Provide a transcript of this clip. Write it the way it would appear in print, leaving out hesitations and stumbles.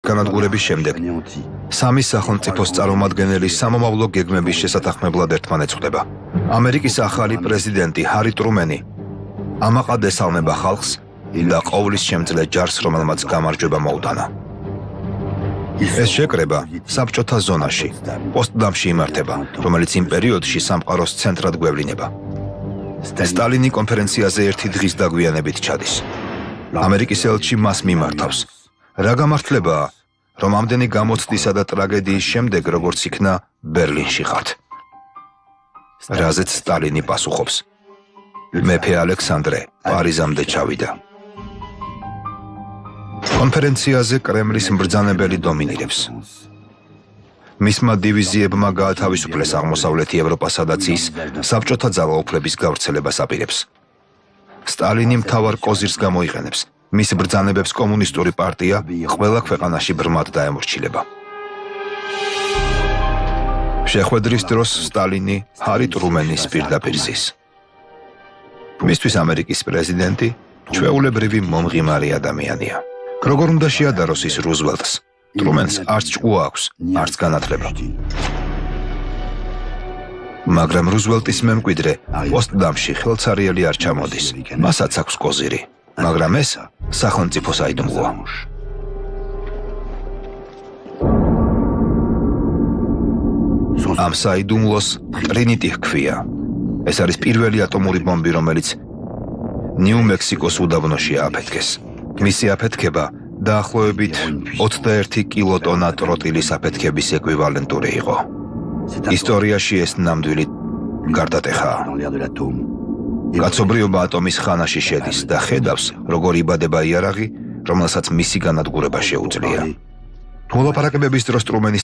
განადგურების შემდეგ სამი სახელმწიფოს წარმომადგენელი სამომავლო გეგმების შესათანხმებლად ერთმანეთს ხვდება. ამერიკის ახალი პრეზიდენტი ჰარი ტრუმენი ამაყად ესალმება ხალხს და ყოვლის შემძლე ჯარს, რომელმაც გამარჯვება მოუტანა. ეს შეკრება საბჭოთა ზონაში, პოსტდამში იმართება, რომელიც იმ პერიოდში სამყაროს ცენტრად გვევლინება. სტალინი კონფერენციაზე ერთი დღის დაგვიანებით ჩადის. ამერიკის ელჩი მას მიმართავს. რა გამართლებაა, რომ ამდენი გამოცდისა და ტრაგედიის შემდეგ როგორც იქნა ბერლინში ხართ? რაზეც სტალინი პასუხობს. მეფე ალექსანდრე პარიზამდე ჩავიდა. კონფერენციაზე კრემლის მბრძანებელი დომინირებს. მისმა დივიზიებმა გაათავისუფლეს აღმოსავლეთი ევროპა, სადაც ის საბჭოთა ძალაუფლების გავრცელებას აპირებს. სტალინი მთავარ კოზირს გამოიყენებს. მის ბრძანებებს კომუნისტური პარტია ყველა ქვეყანაში ბრმად დაემორჩილება. შეხვედრის დროს სტალინი ჰარი ტრუმენის პირდაპირ ზის. მისთვის ამერიკის პრეზიდენტი ჩვეულებრივი მომღიმარი ადამიანია. როგორ უნდა შეადაროს ის რუზველტს? ტრუმენს არც ჭკუა აქვს, არც განათლება. მაგრამ რუზველტის მემკვიდრე პოსტდამში ხელცარიელი არ ჩამოდის. მასაც აქვს კოზირი, მაგრამ ეს სახელმწიფო საიდუმლოა. ამ საიდუმლოს ტრინიტი ჰქვია. ეს არის პირველი ატომური ბომბი, რომელიც ნიუ-მექსიკოს უდაბნოში ააფეთქეს. მისი აფეთქება დაახლოებით 21 კილოტონა ტროტილის აფეთქების ეკვივალენტური იყო. ისტორიაში ეს ნამდვილი გარდატეხაა. კაცობრიობა ატომის ხანაში შედის და ხედავს, როგორ იბადება იარაღი, რომელსაც მისი განადგურება შეუძლია. მოლაპარაკებების დროს ტრუმენის